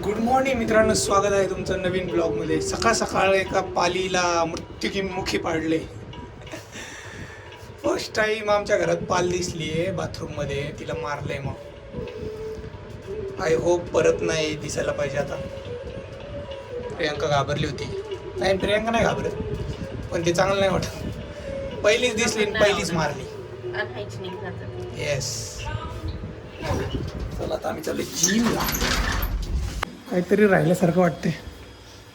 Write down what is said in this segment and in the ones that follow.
Good morning मित्रांनो, स्वागत आहे तुमचं नवीन ब्लॉगमध्ये. सकाळ सकाळ एका पालीला मृत्युमुखी पाडले. फर्स्ट टाईम आमच्या घरात पाल दिसली आहे बाथरूममध्ये, तिला मारलंय. मग आय होप परत नाही दिसायला पाहिजे. आता प्रियांका घाबरली होती. नाही, प्रियांका नाही घाबरत, पण ते चांगलं नाही वाटत. पहिलीच दिसली आणि पहिलीच मारली. येस, चला आता आम्ही चालू जिमला. काहीतरी राहिल्यासारखं वाटते.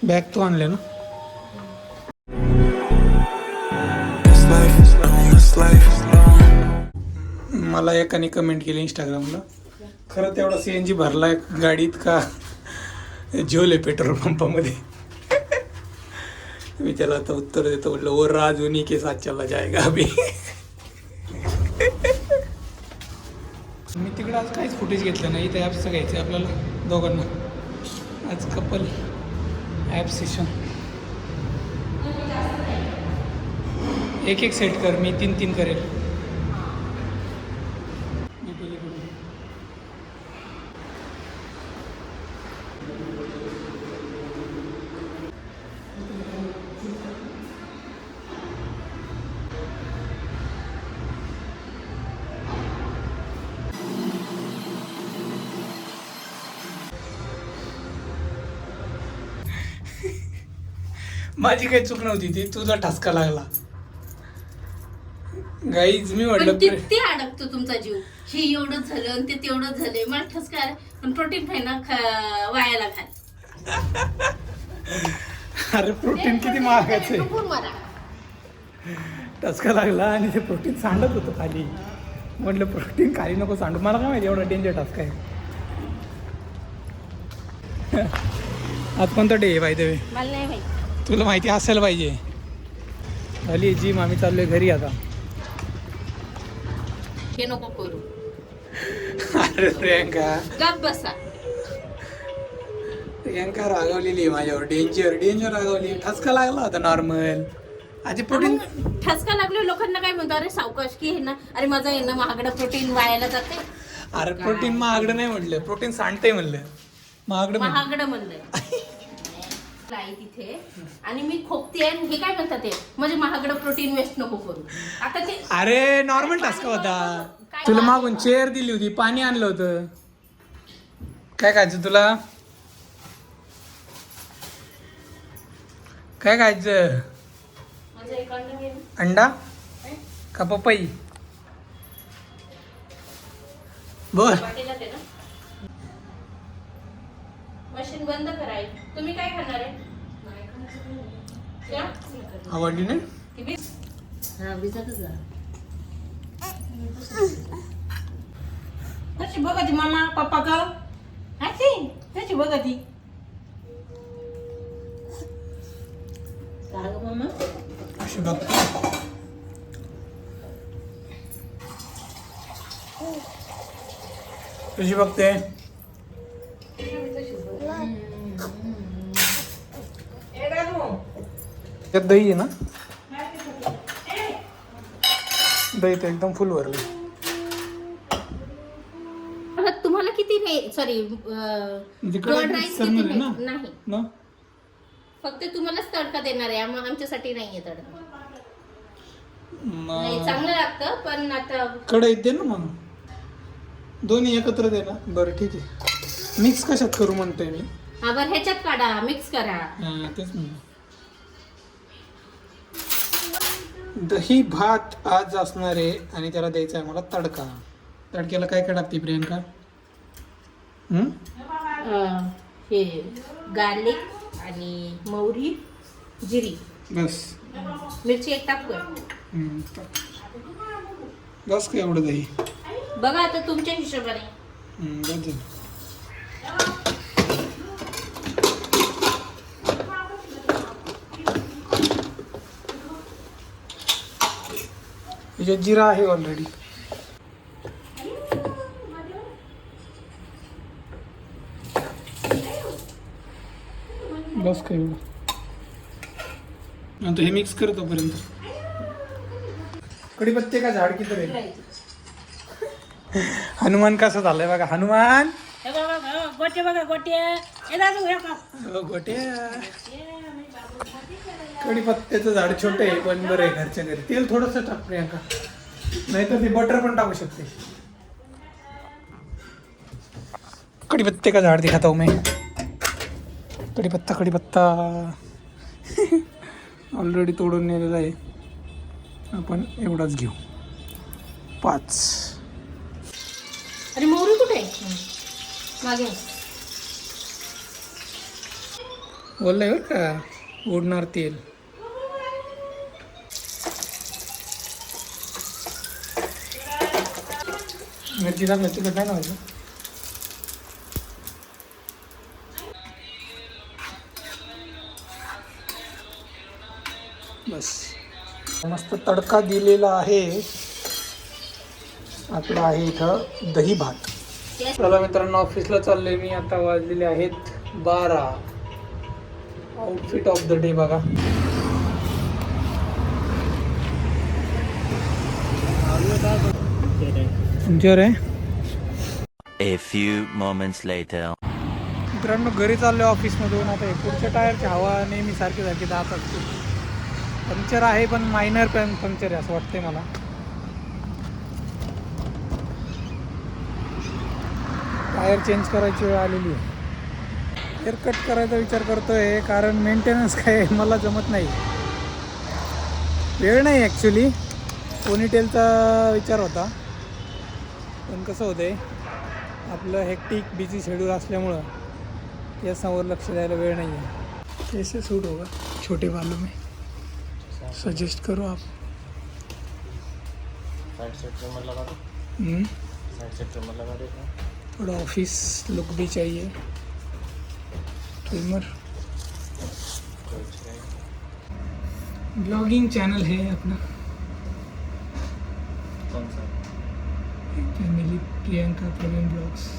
बॅग तू आणले ना? मला एकाने कमेंट केली इंस्टाग्रामला, खरं तेवढा CNG भरलाय गाडीत का झोले पेट्रोल पंपामध्ये? मी त्याला आता उत्तर देतो, म्हटलं वो राज उन्हीं के साथ चला जाएगा अभी. मी तिकडे आज काहीच फुटेज घेतलं नाही. इथे ॲप्सचं घ्यायचं आहे आपल्याला दोघांना. आज कपल ॲप सेशन. एक सेट कर, मी 3 करेल. माझी काही चूक नव्हती, ती तुझा ठसका लागला. गाईज मी म्हटलं किती अडकतो तुमचा जीव. हे एवढंच झालं आणि ते तेवढंच झालंय. मला ठसका आला, पण प्रोटीन खायला वायाला खाय. अरे प्रोटीन किती महागाचं आहे. ठसका लागला आणि ते प्रोटीन सांडत होतं खाली. म्हटलं प्रोटीन खाली नको सांडू. मला काय माहिती एवढा डेंजर ठसका आहे. आज कोणता डे आहे बाय द वे? मला नाही माहिती. तुला माहिती असायला पाहिजे. झाली जिम, आम्ही चाललोय घरी आता. हे नको करू. अरे प्रियांका, गप बसा. प्रियांका रागवलेली माझ्यावर. डेंजर रागवली. ठसका लागला होता नॉर्मल. आधी प्रोटीन ठसका लागलो, लोकांना काय म्हणतो, अरे सावकाश की हे ना, अरे माझं हे ना महागडं प्रोटीन वायाला जाते. अरे प्रोटीन महागडं नाही म्हटलं, प्रोटीन सांडतंय म्हणलं. महागडं म्हणलंय तिथे. आणि मी खोकते आणि हे काय म्हणतात ते, म्हणजे महागडं प्रोटीन वेस्ट नको करू. आता ते अरे नॉर्मल ठसका होता. तुला मागून चेअर दिली होती, पाणी आणलं होतं. काय खायचं तुला? काय खायचं? माझं एक अंडा घे. अंडा का पपई? बोल. वाटेला ते ना. मशीन बंद कराय. तुम्ही काय खाणार आहे? आवडली नाही? कशी बघा ती मामा पप्पा का कशी बघा ती मामा अशी बघ. कशी बघते? त्यात दही आहे ना? दही तर एकदम फुल भरलं. तुम्हाला किती नाही, सॉरी नाही ना, फक्त तुम्हालाच तडका देणार आहे. आमच्यासाठी नाहीये तडका. नाही, चांगलं लागतं पण आता कढईत दे ना. मग दोन्ही एकत्र दे ना. बरं ठीक आहे. मिक्स कशात करू म्हणतोय मी? हा बरं, ह्याच्यात काढा, मिक्स करा. तेच म्हणलं. दही भात आज असणार आहे आणि त्याला द्यायचा आहे मला तडका. तडक्याला काय काय टाकते प्रियांका? हे गार्लिक आणि मोहरी, जिरी, बस. मिरची एक टाकू. बस का एवढं दही? बघा आता तुमच्या हिशोबाने. बस झालं. याच्यात जिरा आहे ऑलरेडी. बस काय एवढं. आता हे मिक्स करतो पर्यंत. कढीपत्ते का झाड किती रे? हनुमान कसं झालंय बघा. हनुमान गोटे बघा, गोटे गोट्या कढीपत्त्याचं झाड छोटं आहे पण बरं आहे घरच्या घरी. तेल थोडंसं टाक प्रियांका, नाही तर ती बटर पण टाकू शकते. कढीपत्ते का झाड दिखाता हूँ मैं. कढीपत्ता ऑलरेडी तोडून नेलेला आहे. आपण एवढाच घेऊ 5. अरे मोहरी कुठे मागे बोललंय बरं का उडणार तेल. मिरची टाकलं तिखट नाही ना व्हायचं. बस मस्त तडका दिलेला आहे. आपला आहे इथं दही भात. चला मित्रांनो, ऑफिसला चाललोय मी. आता वाजलेले आहेत 12. आउटफिट ऑफ द डे बघा. तुमच्यावर आहे. A few moments later. मित्रांनो घरी चाललोय ऑफिसमधून. आता हे पुढच्या टायरची हवा नेहमी सारखी जात असते. पंक्चर आहे पण मायनर पंक्चर आहे असं वाटतंय मला. टायर चेंज करायची वेळ आलेली आहे. हेअर कट करायचा विचार करतोय कारण मेंटेनन्स काय मला जमत नाही. वेळ नाही ॲक्च्युली. पोनीटेलचा विचार होता पण कसं होतं आहे आपलं हेक्टिक बिझी शेड्यूल असल्यामुळं या समोर लक्ष द्यायला वेळ नाही आहे. कैसे सूट होगा छोटे बालों में, सजेस्ट करो आप. थोड़ा ऑफिस लुक भी चाहिए. ट्रिमर ब्लॉगिंग चैनल है अपना. Family Priyanka Praveen blogs.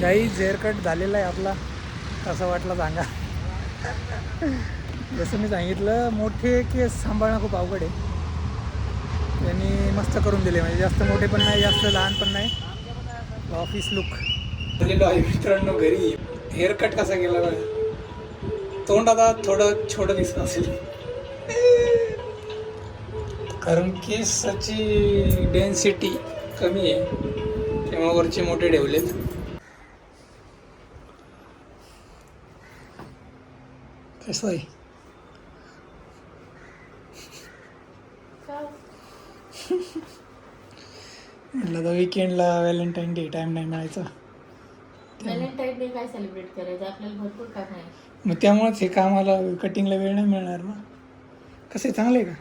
Guys haircut झालेला आहे आपला. कसा वाटला सांगा. जसं मी सांगितलं मोठे केस सांभाळणं खूप अवघड आहे. त्यांनी मस्त करून दिले, म्हणजे जास्त मोठे पण नाही जास्त लहान पण नाही. ऑफिस लुक झालेलो आहे मित्रांनो घरी. हेअर कट कसा केला बघा. तोंड आता थोडं छोटं दिसत असेल कारण केसाची डेन्सिटी कमी आहे तेव्हा वरचे मोठे ठेवलेत. कसं आहे म्हटलं तर विकेंडला व्हॅलेंटाईन डे टाईम नाही मिळायचा. व्हॅलेंटाईन डे काय सेलिब्रेट करायचं आपल्याला भरपूर काम आहे. मग त्यामुळेच हे कामाला कटिंगला वेळ नाही मिळणार ना. कसं आहे चांगलं आहे का.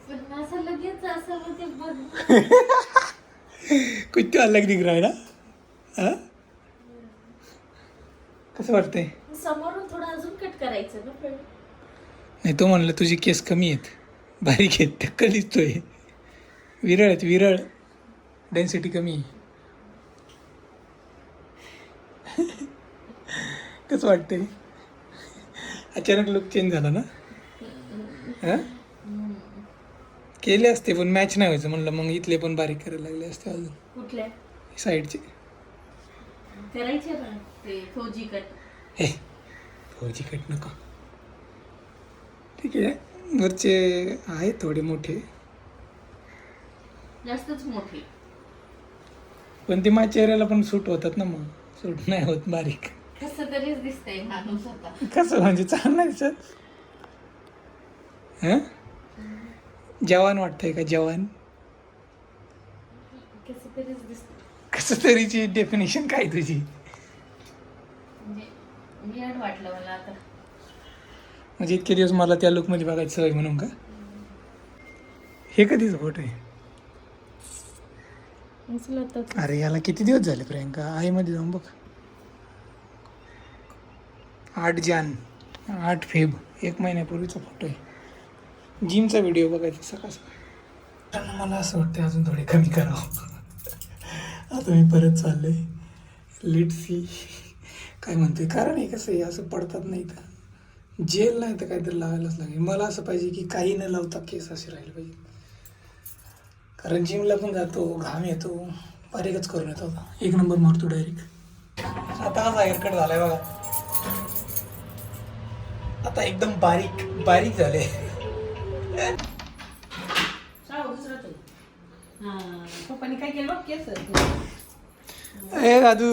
पण असं लगेच असं म्हणजे कुछ अलग दिख रहा है ना. हां कसं वाटतंय. समोरून थोडं अजून कट करायचं ना. नाही तो म्हणलं तुझी केस कमी आहेत बारीक आहेत टक्कल दिसतोय. विरळ आहेत विरळ. डेन्सिटी कमी आहे. कसं वाटतंय. अचानक लुक चेंज झाला ना. हां केले असते पण मॅच नाही व्हायचं म्हणलं. मग इथले पण बारीक करायला लागले असते अजून. कुठल्या साईडचे करायचे ना ते फौजी कट. हे फौजी कट नका. ठीक आहे वरचे आहेत थोडे मोठे जास्तच मोठे पण ते माझ्या चेहऱ्याला पण सूट होतात ना. मग सूट नाही होत बारीक. कसं तरीच दिसतंय माणूस आता. कसं म्हणजे चांगलं नाही दिसत. हां जवान वाटतंय का जवान. कसं तरीच दिसत. कसं तरीची डेफिनेशन काय तुझी. म्हणजे वियर्ड वाटलं मला आता. म्हणजे इतके दिवस मला त्या लुकमध्ये बघायची सवय म्हणून का. हे कधीच फोटो आहे. अरे याला किती दिवस झाले प्रियंका. आईमध्ये जाऊन बघ. 8 जान 8 फेब 1 महिन्यापूर्वीचा फोटो आहे. जिमचा व्हिडिओ बघायचा सकाळ सकाळ. मला असं वाटतं अजून थोडे कमी करावं. आता मी परत चाललोय लेट्स सी काय म्हणते. कारण आहे कसं आहे, असं पडतात नाही तर जेल नाही तर काहीतरी लावायलाच लागेल. मला असं पाहिजे की काही न लावता केस असे राहिले पाहिजे. कारण जिमला पण जातो, घाम येतो, बारीकच करून येतो. आता 1 नंबर मारतो डायरेक्ट. आता हा हेअरकट झालाय बघा. आता एकदम बारीक बारीक झाले. पप्पानी काय केलं बघ केस. ए दादू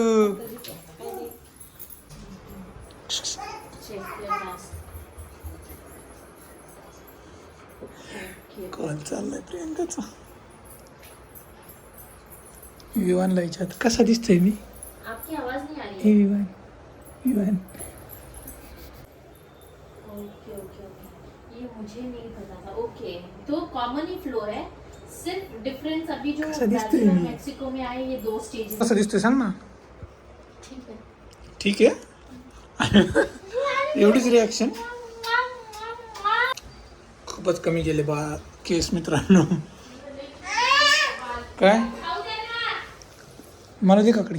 कॉल चाललाय प्रियंकाचा. विवानला याच्यात कसा दिसतोय मी. आपकी आवाज नहीं आ रही हे Vivaan Vivaan okay okay okay ये मुझे नहीं पता था. ओके तो कॉमन ही फ्लो है. सिर्फ डिफरेंस अभी जो कैसा दिखते ब्राजील और हैं? मेक्सिको में आए ये 2 स्टेजेस. कसा दिसतोय सांग ना. ठीक है. ठीक आहे. एवढीच रिॲक्शन. खूपच कमी गेले बा केस मित्रांनो. काय मला दे काकडी.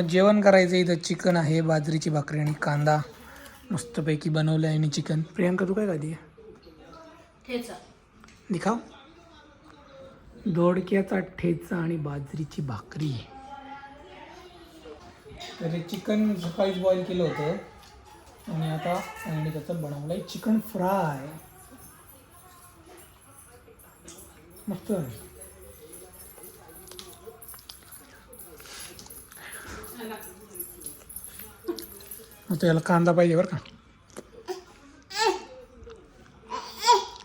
जेवण करायचं. इथं चिकन आहे, बाजरीची भाकरी आणि कांदा मस्तपैकी बनवलं आहे. आणि चिकन. प्रियांका तू काय खाती? ठेचा. दिखाव. दोडक्याचा ठेचा आणि बाजरीची भाकरी. तर चिकन सकाळीच बॉईल केलं होतं आणि आता आणि त्याचं बनवलं आहे चिकन फ्राय. मस्त. आता याला कांदा पाहिजे बरं का.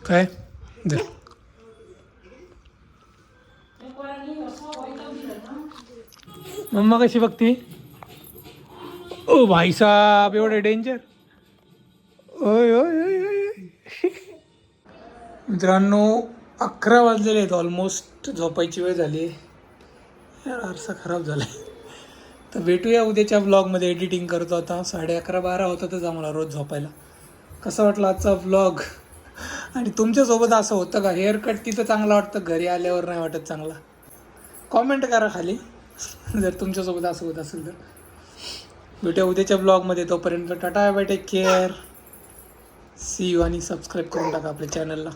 काय दे. मम्मा कशी बघती. ओ भाई साहब एवढे डेंजर. ओय ओय ओय ओय. मित्रांनो 11 वाजलेले आहेत ऑलमोस्ट. झोपायची वेळ झाली. यार आरसा खराब झाला आहे. तर भेटूया उद्याच्या व्लॉगमध्ये. एडिटिंग करतो आता. 11:30-12 होतातच आम्हाला रोज झोपायला. कसा वाटला आजचा व्लॉग. आणि तुमच्यासोबत असं होतं का. हेअरकट तिथं चांगला वाटतं, घरी आल्यावर नाही वाटत चांगला. कॉमेंट करा खाली जर तुमच्यासोबत असं होत असेल तर. भेटूया उद्याच्या ब्लॉगमध्ये. तोपर्यंत tata bye, take care, see you. आणि सबस्क्राईब करून टाका आपल्या चॅनलला.